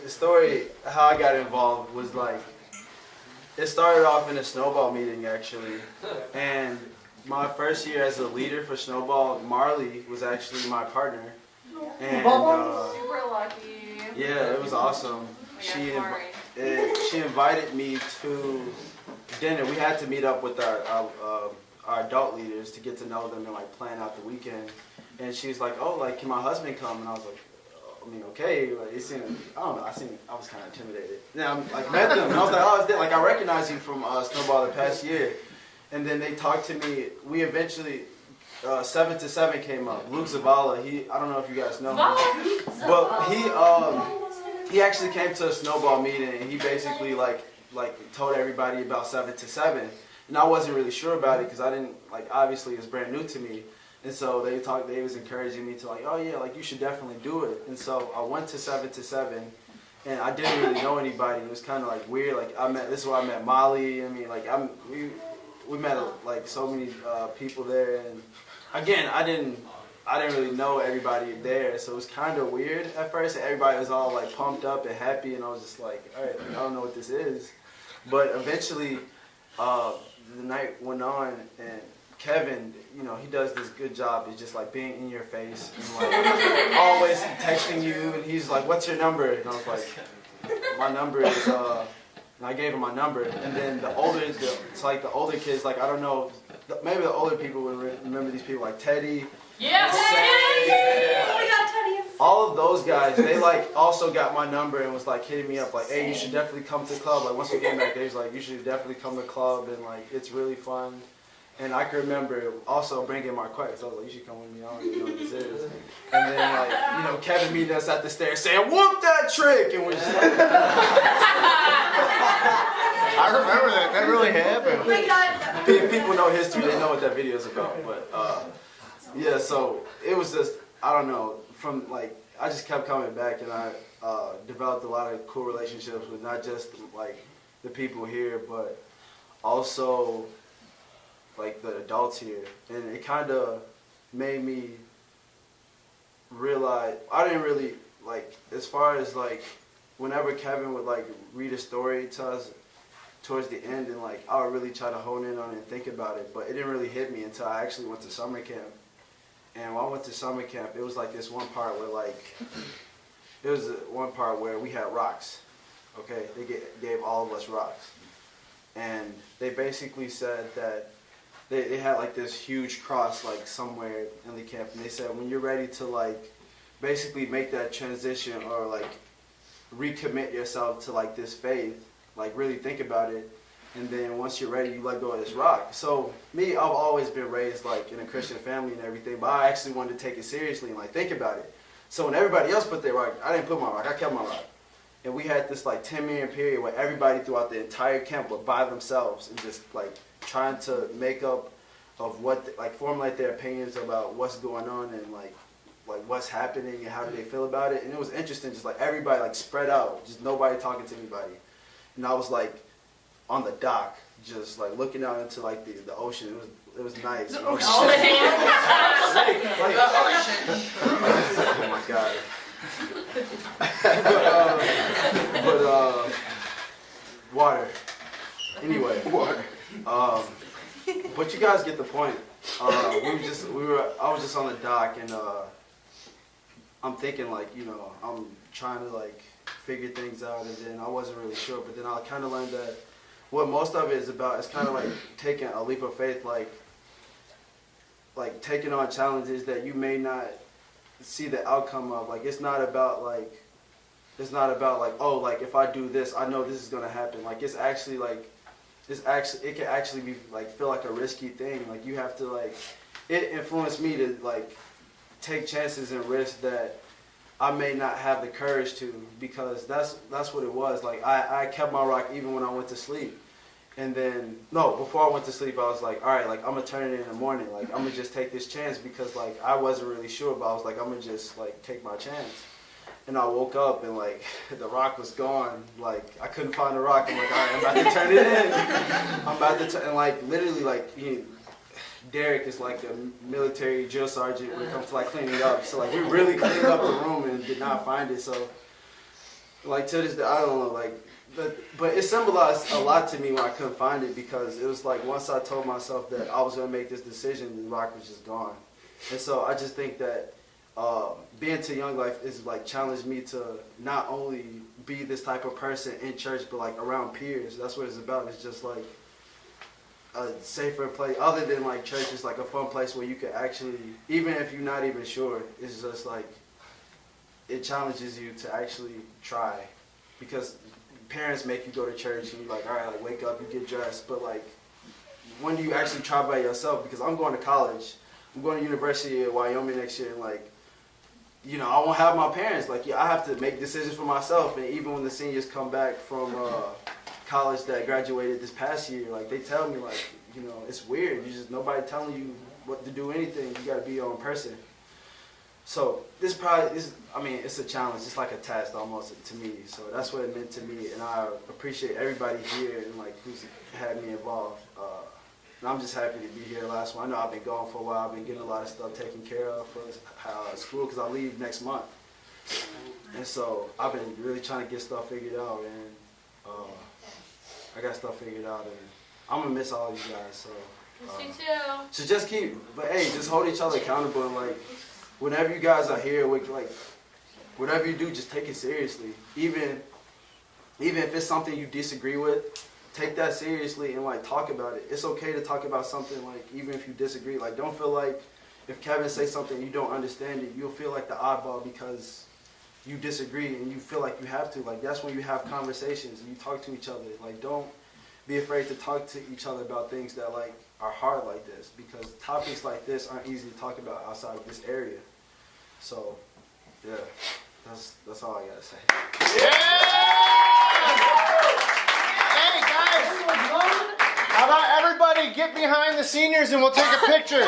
the story, how I got involved was like, it started off in a snowball meeting actually, and my first year as a leader for snowball, Marley was actually my partner, and Super lucky. yeah, it was awesome. She invited me to dinner. We had to meet up with our adult leaders to get to know them and like plan out the weekend. And she was like, "Oh, like can my husband come?" And I was like, "I mean, okay." Like, it seemed, I don't know. I was kind of intimidated. Then I like met them, and I was like, "Oh, it's like I recognize you from Snowball the past year." And then they talked to me. We eventually 7 to 7 came up. Luke Zavala. I don't know if you guys know him, but he actually came to a snowball meeting and he basically like told everybody about 7 to 7. And I wasn't really sure about it because I didn't like obviously it's brand new to me. And so they was encouraging me to like, oh yeah, like you should definitely do it. And so I went to 7 to 7 and I didn't really know anybody. It was kind of like weird. Like this is where I met Molly. I mean, like we met like so many people there. And again, I didn't really know everybody there, so it was kind of weird at first. Everybody was all like pumped up and happy, and I was just like, all right, I don't know what this is. But eventually, the night went on, and Kevin, you know, he does this good job. He's just like being in your face and like always texting you, and he's like, "What's your number?" And I was like, "My number is." And I gave him my number, and then it's like the older kids, like I don't know, maybe the older people would remember these people like Teddy. Yeah, Teddy! Oh my God, Teddy! All of those guys, they like also got my number and was like hitting me up like, hey, you should definitely come to the club. Like once we came back, they was like, you should definitely come to the club and like it's really fun. And I can remember also bringing Marquette. So I was like, you should come with me. I don't even know what this is. And then like, you know, Kevin meeting us at the stairs saying, whoop that trick! And we're just like, I remember that. That really happened. Oh my God. if people know history, they know what that video is about. But yeah, so it was just, I don't know, from like, I just kept coming back and I developed a lot of cool relationships with not just like the people here, but also like the adults here. And it kind of made me realize, I didn't really, like, as far as like, whenever Kevin would like read a story to us towards the end and like, I would really try to hone in on it and think about it, but it didn't really hit me until I actually went to summer camp. And when I went to summer camp, it was like this one part where like, it was one part where we had rocks, okay? They gave all of us rocks. And they basically said that they had like this huge cross like somewhere in the camp, and they said when you're ready to like basically make that transition or like recommit yourself to like this faith, like really think about it, and then once you're ready, you let go of this rock. So me, I've always been raised like in a Christian family and everything, but I actually wanted to take it seriously and like think about it. So when everybody else put their rock, I didn't put my rock, I kept my rock. And we had this like 10-minute period where everybody throughout the entire camp were by themselves and just like trying to make up of what, like formulate their opinions about what's going on and like what's happening and how do they feel about it. And it was interesting, just like everybody like spread out, just nobody talking to anybody. And I was like on the dock, just like looking out into like the ocean. It was nice. The ocean. Oh my God. but water. Anyway, water. But you guys get the point. I was just on the dock and I'm thinking like, you know, I'm trying to like figure things out, and then I wasn't really sure. But then I kind of learned that what most of it is about is kind of like taking a leap of faith, like taking on challenges that you may not see the outcome of. Like it's not about like oh, like if I do this, I know this is gonna happen. Like it can actually be like feel like a risky thing. Like you have to like, it influenced me to like take chances and risks that I may not have the courage to, because that's what it was. Like I kept my rock even when I went to sleep. And then, no, before I went to sleep, I was like, all right, like I'm gonna turn it in the morning. Like I'm gonna just take this chance, because like I wasn't really sure, but I was like, I'm gonna just like take my chance. And I woke up and like the rock was gone. Like I couldn't find the rock. I'm like, all right, I'm about to turn it in. I'm about to and like literally like Derek is like a military drill sergeant when it comes to like cleaning up. So like we really cleaned up the room and did not find it. So Like to this day, I don't know, like, but it symbolized a lot to me when I couldn't find it because it was like once I told myself that I was gonna make this decision, the rock was just gone. And so I just think that being to Young Life is like challenged me to not only be this type of person in church, but like around peers. That's what it's about. It's just like a safer place, other than like church. It's like a fun place where you can actually, even if you're not even sure, it's just like it challenges you to actually try, because parents make you go to church and you're like, all right, like wake up, you get dressed, but like when do you actually try by yourself? Because I'm going to college, I'm going to University of Wyoming next year, and like, you know, I won't have my parents. Like, yeah, I have to make decisions for myself. And even when the seniors come back from college that graduated this past year, like they tell me, like, you know, it's weird. You just nobody telling you what to do anything. You got to be your own person. So this probably is, I mean, it's a challenge. It's like a test almost to me. So that's what it meant to me, and I appreciate everybody here and like who's had me involved. And I'm just happy to be here last one. I know I've been gone for a while. I've been getting a lot of stuff taken care of for school because I leave next month. And so I've been really trying to get stuff figured out, and I got stuff figured out, and I'm gonna miss all of you guys. So, Miss you too. so just keep, but hey, just hold each other accountable, and like whenever you guys are here, with like whatever you do, just take it seriously. Even if it's something you disagree with, take that seriously and like talk about it. It's okay to talk about something, like even if you disagree. Like don't feel like if Kevin says something you don't understand it, you'll feel like the oddball because you disagree and you feel like you have to. Like that's when you have conversations and you talk to each other. Like don't be afraid to talk to each other about things that like are hard like this, because topics like this aren't easy to talk about outside of this area. So yeah, that's all I gotta say. Yeah! Hey guys, how about everybody get behind the seniors and we'll take a picture?